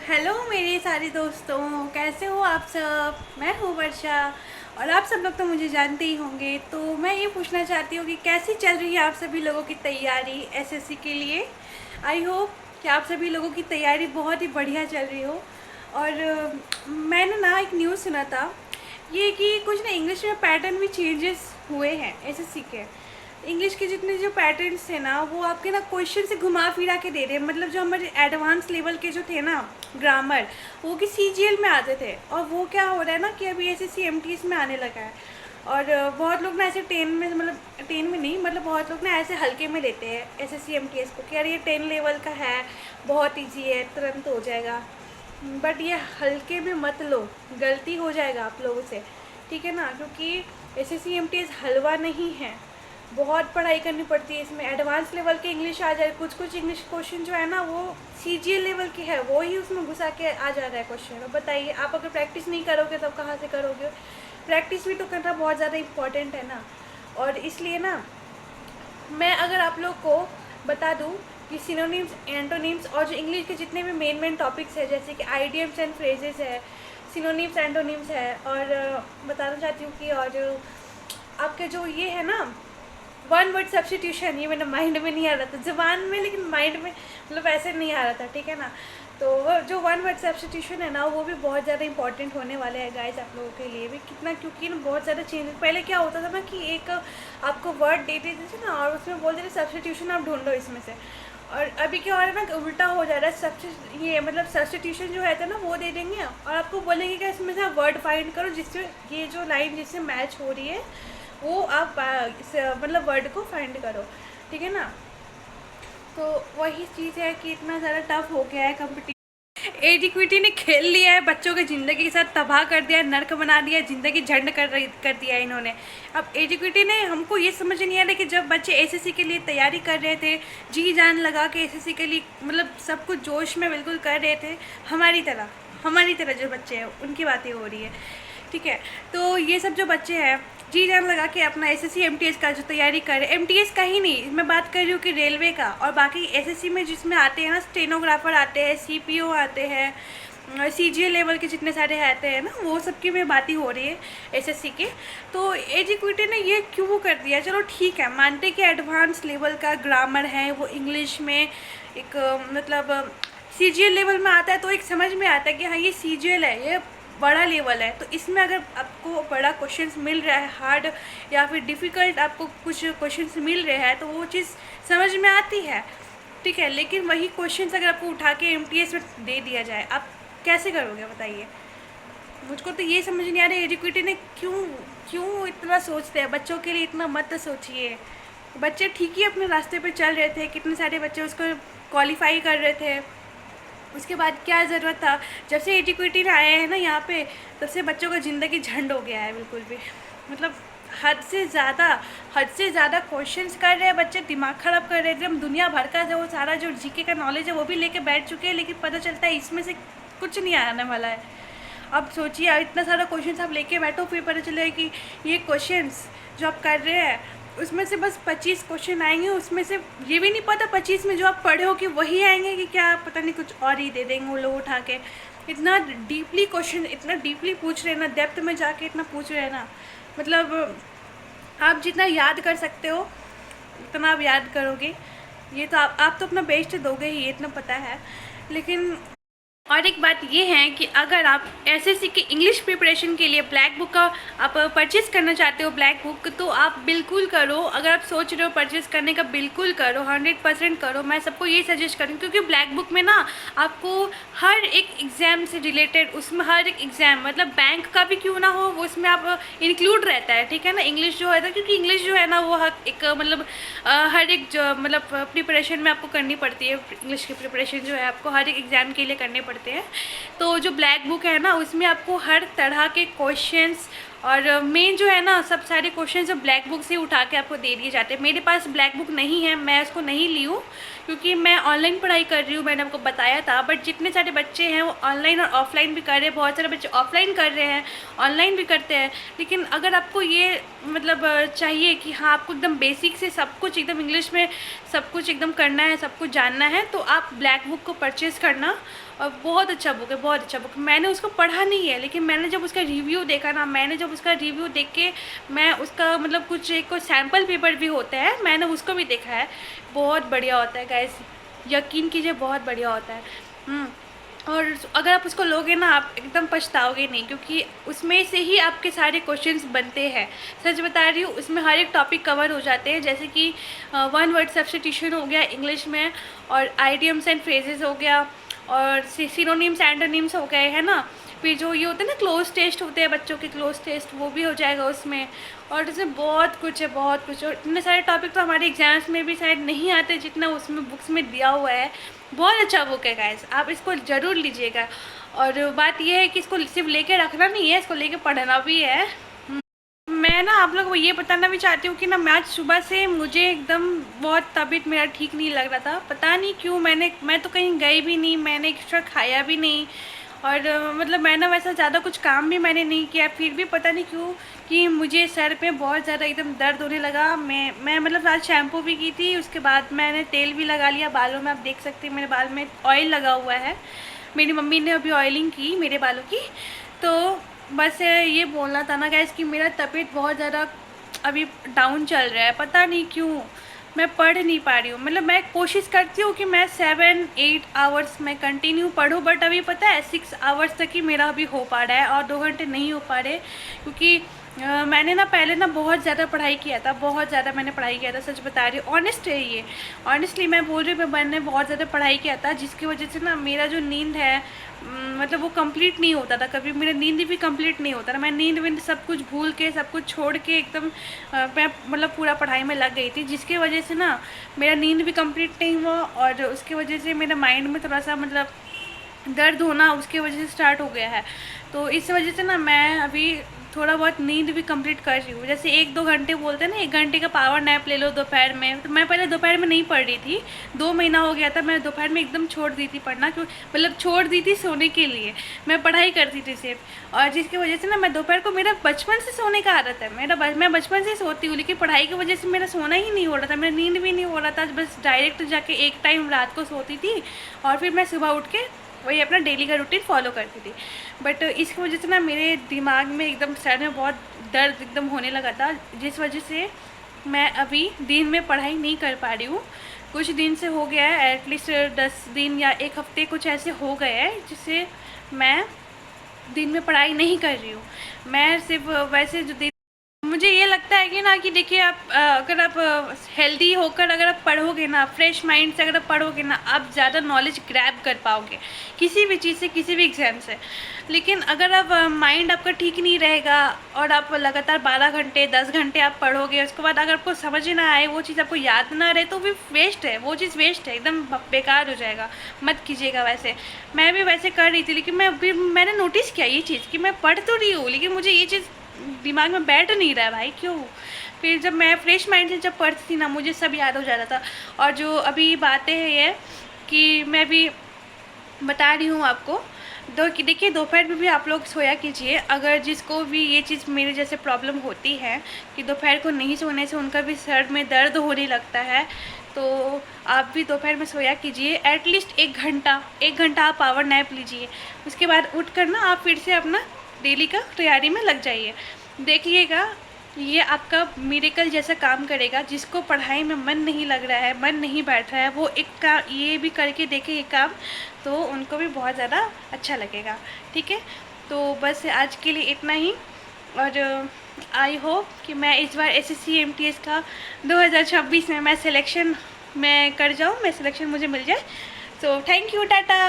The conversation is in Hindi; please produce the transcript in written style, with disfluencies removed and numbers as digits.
हेलो मेरे सारे दोस्तों, कैसे हो आप सब। मैं हूँ वर्षा और आप सब लोग तो मुझे जानते ही होंगे। तो मैं ये पूछना चाहती हूँ कि कैसी चल रही है आप सभी लोगों की तैयारी एसएससी के लिए। आई होप कि आप सभी लोगों की तैयारी बहुत ही बढ़िया चल रही हो। और मैंने ना एक न्यूज़ सुना था ये कि कुछ ना इंग्लिश में पैटर्न भी चेंजेस हुए हैं एसएससी के। इंग्लिश के जितने जो पैटर्न्स थे ना वो आपके ना क्वेश्चन से घुमा फिरा के दे रहे हैं। मतलब जो हमारे एडवांस लेवल के जो थे ना ग्रामर, वो कि सीजीएल में आते थे, और वो क्या हो रहा है ना कि अभी एसएससी एमटीएस में आने लगा है। और बहुत लोग ना ऐसे 10 में, मतलब 10 में नहीं, मतलब बहुत लोग ना ऐसे हल्के में लेते हैं एसएससी एमटीएस को कि यार ये 10 लेवल का है, बहुत ईजी है, तुरंत हो जाएगा। बट ये हल्के में मत लो, गलती हो जाएगा आप लोगों से, ठीक है ना। क्योंकि एसएससी एमटीएस हलवा नहीं है, बहुत पढ़ाई करनी पड़ती है इसमें। एडवांस लेवल के इंग्लिश आ जाए, कुछ कुछ इंग्लिश क्वेश्चन जो है ना वो सीजीएल लेवल के है, वो ही उसमें घुसा के आ जा रहा है क्वेश्चन। अब बताइए, आप अगर प्रैक्टिस नहीं करोगे तब कहाँ से करोगे। प्रैक्टिस भी तो करना बहुत ज़्यादा इम्पॉर्टेंट है ना। और इसलिए ना मैं अगर आप लोग को बता दूं कि सिनोनिम्स, एंटोनिम्स और जो इंग्लिश के जितने भी मेन टॉपिक्स है, जैसे कि आइडियम्स एंड फ्रेजेस है, सिनोनिम्स एंटोनिम्स है, और बताना चाहती हूँ कि और आपके जो ये है ना वन वर्ड सब्सटीट्यूशन, ये मेरे माइंड में नहीं आ रहा था, ज़ुबान में, लेकिन माइंड में मतलब ऐसे नहीं आ रहा था, ठीक है ना। तो वो जो वन वर्ड सब्सटीट्यूशन है ना वो भी बहुत ज़्यादा इंपॉर्टेंट होने वाले हैं गाइस आप लोगों के लिए भी। कितना, क्योंकि ना बहुत ज़्यादा चेंज, पहले क्या होता था ना कि एक आपको वर्ड दे देते थे ना और उसमें बोल देते सब्सटीट्यूशन आप ढूंढो इसमें से। और अभी क्या हो रहा है ना, उल्टा हो जा रहा है। सब ये मतलब सब्सटीट्यूशन जो है ना वो दे देंगे और आपको बोलेंगे कि इसमें से आप वर्ड फाइंड करो जिससे ये जो लाइन जिससे मैच हो रही है वो आप मतलब वर्ड को फाइंड करो, ठीक है ना। तो वही चीज़ है कि इतना ज़्यादा टफ हो गया है कंपटीशन। एज इक्विटी ने खेल लिया है, बच्चों की ज़िंदगी के साथ तबाह कर दिया है, नर्क बना दिया है, ज़िंदगी झंड कर दिया है इन्होंने। अब एज इक्विटी ने, हमको ये समझ नहीं आ रहा कि जब बच्चे एसएससी के लिए तैयारी कर रहे थे, जी जान लगा के एसएससी के लिए, मतलब सब कुछ जोश में बिल्कुल कर रहे थे, हमारी तरह जो बच्चे हैं उनकी बातें हो रही है, ठीक है। तो ये सब जो बच्चे हैं जी जान लगा के अपना एसएससी एमटीएस का जो तैयारी कर रहे हैं, एमटीएस का ही नहीं, मैं बात कर रही हूँ कि रेलवे का और बाकी एसएससी में जिसमें आते हैं ना, स्टेनोग्राफर आते हैं, सीपीओ आते हैं, सीजीएल लेवल के जितने सारे आते हैं ना, वो सबकी में बातें हो रही है एसएससी के। तो एज इक्विटी ने ये क्यों कर दिया, चलो ठीक है, मानते कि एडवांस लेवल का ग्रामर है, वो इंग्लिश में एक मतलब सीजीएल लेवल में आता है, तो एक समझ में आता है कि हाँ ये सीजीएल है, ये बड़ा लेवल है। तो इसमें अगर आपको बड़ा क्वेश्चंस मिल रहा है, हार्ड या फिर डिफ़िकल्ट आपको कुछ क्वेश्चंस मिल रहे हैं, तो वो चीज़ समझ में आती है, ठीक है। लेकिन वही क्वेश्चंस अगर आपको उठा के एमटीएस में दे दिया जाए, आप कैसे करोगे बताइए। मुझको तो ये समझ नहीं आ रहा है एजुकेटी ने क्यों क्यों इतना सोचते हैं। बच्चों के लिए इतना मत सोचिए। बच्चे ठीक ही अपने रास्ते पे चल रहे थे, कितने सारे बच्चे उसको क्वालिफाई कर रहे थे। उसके बाद क्या ज़रूरत था, जब से एजुकेटी आए हैं ना यहाँ पे, तब से बच्चों का ज़िंदगी झंड हो गया है बिल्कुल भी। मतलब हद से ज़्यादा क्वेश्चंस कर रहे हैं बच्चे, दिमाग ख़राब कर रहे हैं एकदम। दुनिया भर का जो सारा जो जीके का नॉलेज है वो भी लेके बैठ चुके हैं, लेकिन पता चलता है इसमें से कुछ नहीं आने वाला है। अब सोचिए, इतना सारा क्वेश्चंस आप लेके बैठो, फिर पता चले कि ये क्वेश्चंस जो आप कर रहे हैं उसमें से बस 25 क्वेश्चन आएंगे, उसमें से ये भी नहीं पता 25 में जो आप पढ़े हो कि वही आएंगे कि क्या, पता नहीं कुछ और ही दे देंगे वो लोग उठा के। इतना डीपली क्वेश्चन, इतना डीपली पूछ रहे हैं ना, डेप्थ में जाके इतना पूछ रहे हैं ना, मतलब आप जितना याद कर सकते हो उतना आप याद करोगे। ये तो आप तो अपना बेस्ट दोगे ही, ये इतना पता है। लेकिन और एक बात ये है कि अगर आप एसएससी की इंग्लिश प्रिपरेशन के लिए ब्लैक बुक का आप परचेज़ करना चाहते हो, ब्लैक बुक, तो आप बिल्कुल करो। अगर आप सोच रहे हो परचेज़ करने का, बिल्कुल करो, 100% करो। मैं सबको ये सजेस्ट करूँ, क्योंकि ब्लैक बुक में ना आपको हर एक एग्ज़ाम से रिलेटेड, उसमें हर एक एग्ज़ाम, मतलब बैंक का भी क्यों ना हो, वो उसमें आप इंक्लूड रहता है, ठीक है ना। इंग्लिश जो है ना, क्योंकि इंग्लिश जो है ना वो एक मतलब हर एक जो मतलब प्रिपरेशन में आपको करनी पड़ती है। इंग्लिश की प्रिपरेशन जो है आपको हर एक एग्ज़ाम के लिए करनी पड़ती हैं। तो जो ब्लैक बुक है ना उसमें आपको हर तरह के क्वेश्चंस और मेन जो है ना, सब सारे क्वेश्चन जो ब्लैक बुक से उठा के आपको दे दिए जाते हैं। मेरे पास ब्लैक बुक नहीं है, मैं उसको नहीं ली हूँ क्योंकि मैं ऑनलाइन पढ़ाई कर रही हूँ, मैंने आपको बताया था। बट जितने सारे बच्चे हैं वो ऑनलाइन और ऑफलाइन भी कर रहे हैं, बहुत सारे बच्चे ऑफलाइन कर रहे हैं, ऑनलाइन भी करते हैं। लेकिन अगर आपको ये मतलब चाहिए कि हाँ आपको एकदम बेसिक से सब कुछ एकदम इंग्लिश में सब कुछ एकदम करना है, सब कुछ जानना है, तो आप ब्लैक बुक को परचेज़ करना। और बहुत अच्छा बुक है, बहुत अच्छा बुक। मैंने उसको पढ़ा नहीं है, लेकिन मैंने जब उसका रिव्यू देखा ना, मैंने जब उसका रिव्यू देख के मैं उसका मतलब कुछ एक सैम्पल पेपर भी होता है, मैंने उसको भी देखा है। बहुत बढ़िया होता है गाइस, यकीन कीजिए बहुत बढ़िया होता है। और अगर आप उसको लोगे ना, आप एकदम पछताओगे नहीं, क्योंकि उसमें से ही आपके सारे क्वेश्चंस बनते हैं। सच बता रही हूँ, उसमें हर एक टॉपिक कवर हो जाते हैं, जैसे कि वन वर्ड सब्स्टिट्यूशन हो गया इंग्लिश में, और आइडियम्स एंड फ्रेजेस हो गया, और सिनोनिम्स एंटोनिम्स हो गए, है ना। फिर जो ये होते हैं ना क्लोज टेस्ट होते हैं बच्चों के, क्लोज टेस्ट वो भी हो जाएगा उसमें। और इसमें बहुत कुछ है, बहुत कुछ। और इतने सारे टॉपिक तो हमारे एग्जाम्स में भी शायद नहीं आते जितना उसमें बुक्स में दिया हुआ है। बहुत अच्छा बुक है गाइस, आप इसको ज़रूर लीजिएगा। और बात यह है कि इसको सिर्फ लेके रखना नहीं है, इसको लेके पढ़ना भी है। मैं ना आप लोग को ये बताना भी चाहती हूँ कि ना, मैं आज सुबह से मुझे एकदम बहुत तबीयत मेरा ठीक नहीं लग रहा था, पता नहीं क्यों। मैं तो कहीं गई भी नहीं, मैंने एक्स्ट्रा खाया भी नहीं, और मतलब मैं ना वैसा ज़्यादा कुछ काम भी मैंने नहीं किया, फिर भी पता नहीं क्यों कि मुझे सर पे बहुत ज़्यादा एकदम दर्द होने लगा। मैं मतलब आज शैम्पू भी की थी, उसके बाद मैंने तेल भी लगा लिया बालों में। आप देख सकते हैं मेरे बाल में ऑयल लगा हुआ है, मेरी मम्मी ने अभी ऑयलिंग की मेरे बालों की। तो बस ये बोलना था ना गाइस कि मेरा तबीयत बहुत ज़्यादा अभी डाउन चल रहा है, पता नहीं क्यों। मैं पढ़ नहीं पा रही हूँ, मतलब मैं कोशिश करती हूँ कि मैं 7-8 आवर्स में कंटिन्यू पढूँ, बट अभी पता है 6 आवर्स तक ही मेरा अभी हो पा रहा है, और 2 घंटे नहीं हो पा रहे। क्योंकि मैंने ना पहले ना बहुत ज़्यादा पढ़ाई किया था, बहुत ज़्यादा मैंने पढ़ाई किया था, सच बता रही हूँ, ऑनेस्ट है ये। ऑनेस्टली मैं बोल रही हूँ, मैंने बहुत ज़्यादा पढ़ाई किया था, जिसकी वजह से ना मेरा जो नींद है मतलब वो कंप्लीट नहीं होता था, कभी मेरा नींद भी कंप्लीट नहीं होता था। मैं नींद में सब कुछ भूल के, सब कुछ छोड़ के एकदम मैं मतलब पूरा पढ़ाई में लग गई थी, जिसकी वजह से ना मेरा नींद भी कंप्लीट नहीं हुआ, और उसकी वजह से मेरे माइंड में थोड़ा सा मतलब दर्द होना उसकी वजह से स्टार्ट हो गया है। तो इस वजह से ना मैं अभी थोड़ा बहुत नींद भी कंप्लीट कर रही हूँ। जैसे 1-2 घंटे बोलते हैं ना, 1 घंटे का पावर नैप ले लो दोपहर में। तो मैं पहले दोपहर में नहीं पढ़ रही थी, 2 महीना हो गया था मैं दोपहर में एकदम छोड़ दी थी पढ़ना, क्यों मतलब छोड़ दी थी सोने के लिए, मैं पढ़ाई करती थी सिर्फ। और जिसकी वजह से ना मैं दोपहर को, मेरा बचपन से सोने का आदत है, मैं बचपन से सोती हूँ, लेकिन पढ़ाई की वजह से मेरा सोना ही नहीं हो रहा था, मेरा नींद भी नहीं हो रहा था। बस डायरेक्ट जाके एक टाइम रात को सोती थी, और फिर मैं सुबह उठ के वही अपना डेली का रूटीन फॉलो करती थी। बट इसकी वजह से ना मेरे दिमाग में एकदम, सर में बहुत दर्द एकदम होने लगा था, जिस वजह से मैं अभी दिन में पढ़ाई नहीं कर पा रही हूँ। कुछ दिन से हो गया है, एटलीस्ट 10 दिन या 1 हफ्ते कुछ ऐसे हो गए हैं, जिससे मैं दिन में पढ़ाई नहीं कर रही हूँ। मैं सिर्फ वैसे जो दिन, मुझे ये लगता है कि ना कि देखिए आप अगर आप हेल्दी होकर अगर आप पढ़ोगे ना, फ्रेश माइंड से अगर आप पढ़ोगे ना, आप ज़्यादा नॉलेज ग्रैब कर पाओगे किसी भी चीज़ से, किसी भी एग्जाम से। लेकिन अगर आप माइंड आपका ठीक नहीं रहेगा, और आप लगातार 12 घंटे 10 घंटे आप पढ़ोगे, उसके बाद अगर आपको समझ ना आए, वो चीज़ आपको याद ना रहे, तो भी वेस्ट है, वो चीज़ वेस्ट है, एकदम बेकार हो जाएगा। मत कीजिएगा वैसे। मैं भी वैसे कर रही थी, लेकिन मैंने नोटिस किया ये चीज़ कि मैं पढ़ तो रही हूँ, लेकिन मुझे ये चीज़ दिमाग में बैठ नहीं रहा है भाई, क्यों। फिर जब मैं फ्रेश माइंड से जब पढ़ती थी ना, मुझे सब याद हो जाता था। और जो अभी बातें हैं ये कि मैं भी बता रही हूँ आपको, कि देखिए दोपहर में भी आप लोग सोया कीजिए। अगर जिसको भी ये चीज़ मेरे जैसे प्रॉब्लम होती है कि दोपहर को नहीं सोने से उनका भी सर में दर्द होने लगता है, तो आप भी दोपहर में सोया कीजिए। एटलीस्ट 1 घंटा आप पावर नैप लीजिए। उसके बाद उठ कर ना आप फिर से अपना डेली का तैयारी में लग जाइए। देखिएगा ये आपका मिरेकल जैसा काम करेगा। जिसको पढ़ाई में मन नहीं लग रहा है, मन नहीं बैठ रहा है, वो एक काम ये भी करके देखे ये काम, तो उनको भी बहुत ज़्यादा अच्छा लगेगा। ठीक है, तो बस आज के लिए इतना ही। और आई होप कि मैं इस बार SSC MTS का 2026 में मैं सिलेक्शन में कर जाऊँ, मैं सिलेक्शन मुझे मिल जाए। So thank you, Tata.